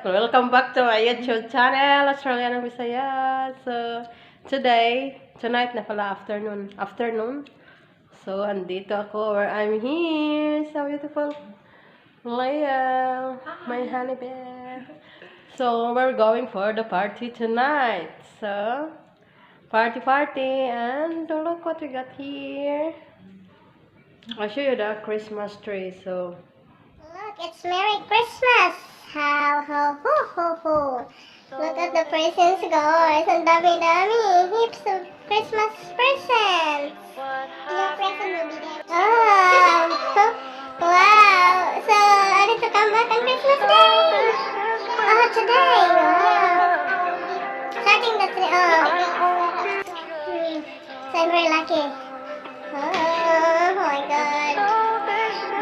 Welcome back to my YouTube channel, Australian Visayas. So, tonight na pala, afternoon. So, andito ako where I'm here. So beautiful. Leia, my honey bear. So, we're going for the party tonight. So, party, and look what we got here. I'll show you the Christmas tree. So, look, it's Merry Christmas! How, ho, ho, ho, ho. Look at the presents, guys. Ang dami-dami. Heaps of Christmas presents. Your present will be there. Oh, wow. So, ready to come back on Christmas Day? Oh, today. Wow. Starting the tree. Oh. So, I'm very lucky. Oh my God.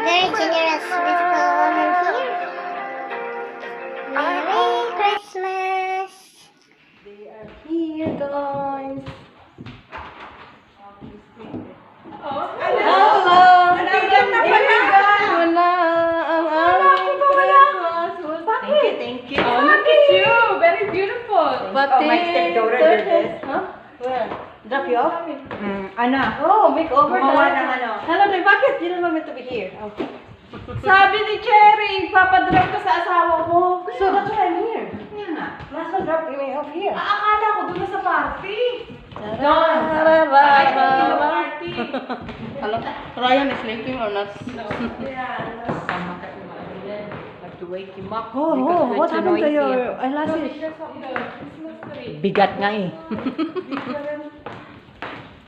Very generous with woman here. Merry Christmas! they are here, guys. Hello! Wala ang aming Christmas. Thank you. Oh, look at you! Very beautiful. But my stepdaughter did this. Huh? Where? Drop you off? Ana. Oh, makeover Gumawa na. ng ano. Hello, Day. Bakit? You don't want me to be here. Okay. Sabi ni Cherry, papadrop ka sa asawa mo. So, that's why I'm here. Yan nga. Last one, drop me off here. Akala ko doon na sa party. Doon. Party. Hello? Ryan is sleeping or not? Have to wake him up. Oh, what happened to your eyelashes? Bigat nga eh.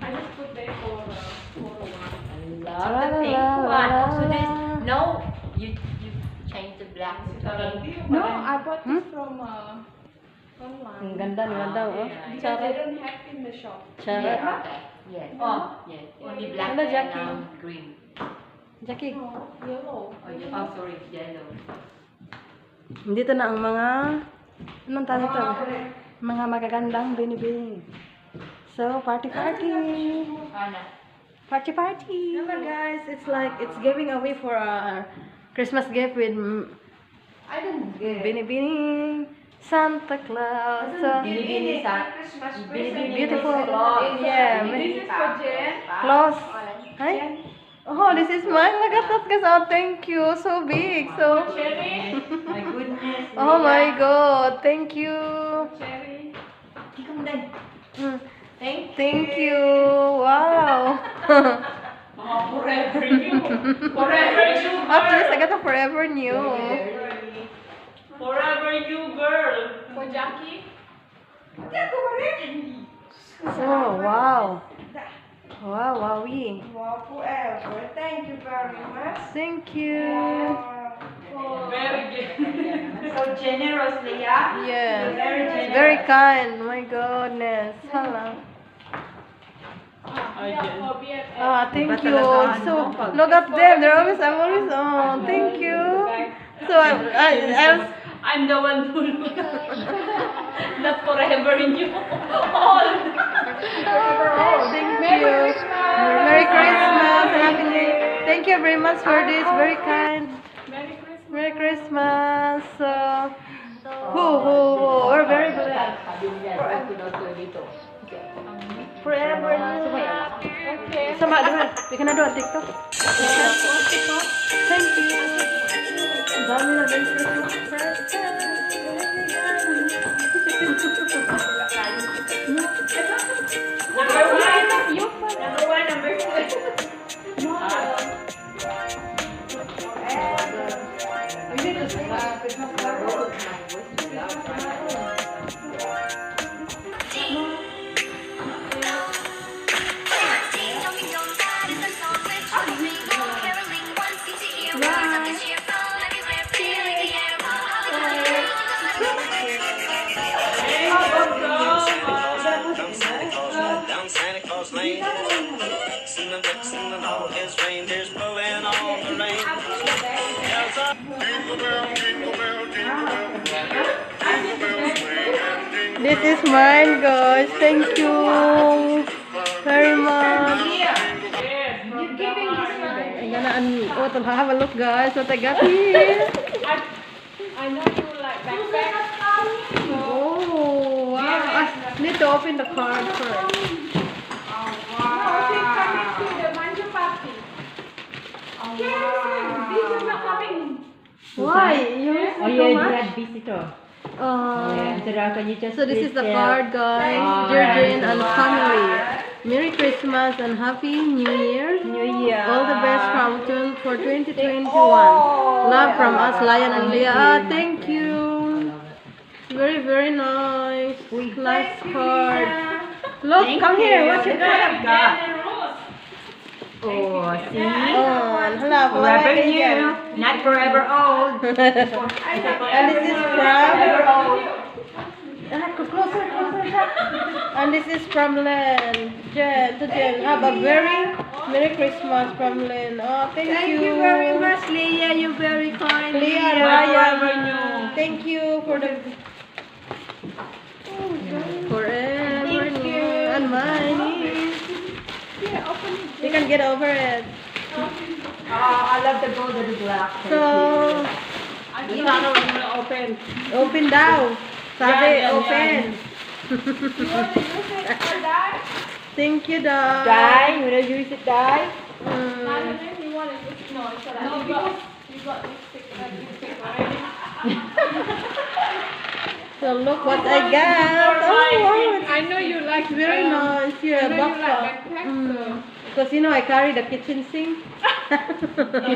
I just put there for one. Love the pink one. So this, no, you change the black to pink. No, I bought this from Ang online. ganda, oh. Because they don't have in the shop. Charot. Okay. Yes. Oh, yes. Only black Hello, and Jackie. green. Jackie, Yellow. Oh, yeah. Oh, sorry, yellow. dito na ang mga, anong tawag ito? Mga magagandang binibini. So, party. Ana. Party. Hello guys, it's like, it's giving away for a Christmas gift with I don't get Binibini Santa Claus. So, Binibini sa beautiful. Yeah, This is for Jen. Claus. Hi? Oh, this is mine. Look at that, guys. Oh, thank you. So big. So, Cherry. My goodness. oh my God. Thank you. Cherry. Mm. Thank you. Wow. Forever you. Forever you. At least I got a forever new. Forever you, girl. For Jackie. Oh, wow. Wow, wowie. Wow, forever. Thank you very much. Thank you. Very good. So generously, yeah? Yeah. Very generous. Very kind. My goodness. Hello. Yeah, for BFF. Ah, thank you. So, look at them. I'm always, oh, thank you. So, I'm the one who not forever in you. All. thank you. Merry Christmas and Happy New Year. Thank you very much for this. Very kind. Merry Christmas. Merry Christmas. We're very blessed. Forever. Okay. Sama, diba? Di ka na doon, TikTok. Thank you. Ang dami na Merry Christmas. Number one, number two. Down Santa Claus Lane, cinnamon, all his reindeers pulling all the rain. Bells are This is mine, guys. Thank you very much. I'm gonna have a look, guys. What I got here. I know you like backpack. Oh, wow. I need to open the card first. Why? You miss Oh me yeah, so you much? had visitor. Oh. Yeah, so now can you just So this is the please card, guys. Oh, Georgine right. and family. Merry Christmas and Happy New Year. New Year. All the best for 2021. Love from us, Lion and Leah. Ah, thank you. Very, very nice. Nice card. Look, come here. What you got? Oh, see? Oh, hello. Forever new, not forever old. And this is from... Closer. And this is from Len. Jen, to Jen. Have a very Merry Christmas from Len. Oh, thank you very much, Leah. You're very kind. Leah and Ryan. Thank you for the... Forever new. And mine is... You can get over it. I love the gold and the black. So, open daw. Sabi, open. Thank you, Dad. Die? You wanna use it, die? So look what I got. Oh, wow. I know you like It's very nice. Yeah, I know you like backpack. backpack, Because you know I carry the kitchen sink.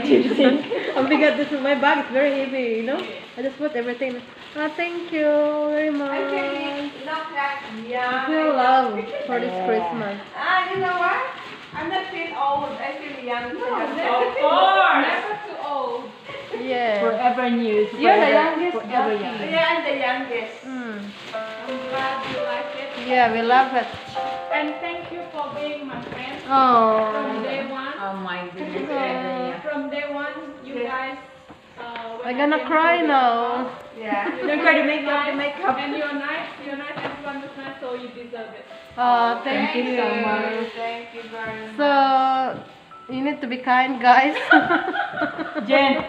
Kitchen sink. I'm big at this. My bag is very heavy. You know. I just put everything. Ah, thank you very much. I feel love for this Christmas. You know what? I'm not feel old. I feel young. Of course. Never too old. Yeah. Forever new. You're the youngest. Forever young. Yeah, I'm the youngest. Mm. I'm glad you like it. Yeah, we love it. And thank you for being my friend from Oh. day one. Oh my goodness. From day one, you guys. I'm gonna cry now. Yeah. Don't try to make up the makeup. And you're nice. Everyone was nice, so you deserve it. Oh, thank you so much. Thank you very much. So, you need to be kind, guys. Jen,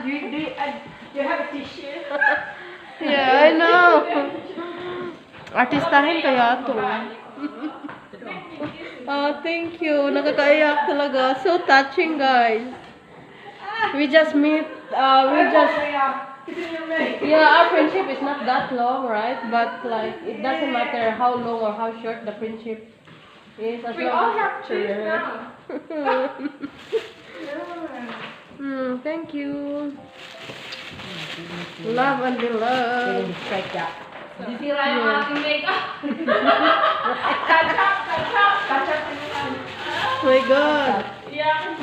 you have a tissue? Yeah, I know. Artistahin kaya to. Oh, thank you. Nakakaiyak talaga. So touching, guys. We just meet, yeah, our friendship is not that long, right? But like, it doesn't matter how long or how short the friendship is. As We long all as- have kids now. Thank you. Love and be loved. Strike that. You feel like I'm having makeup? Oh my God. Yeah.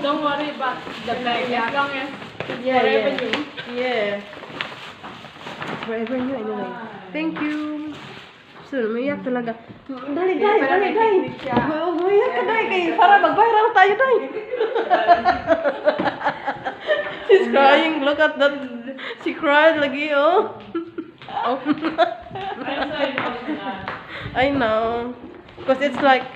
Don't worry about the bag. As long as Yeah, forever yeah. new. Yeah. Forever new anyway. Thank you. So, umiyak talaga. Dali. Umiyak ka, dali. Kay, para mag-viral tayo, dali. She's crying. Look at that. She cried lagi, oh. Oh. I know. Because it's like...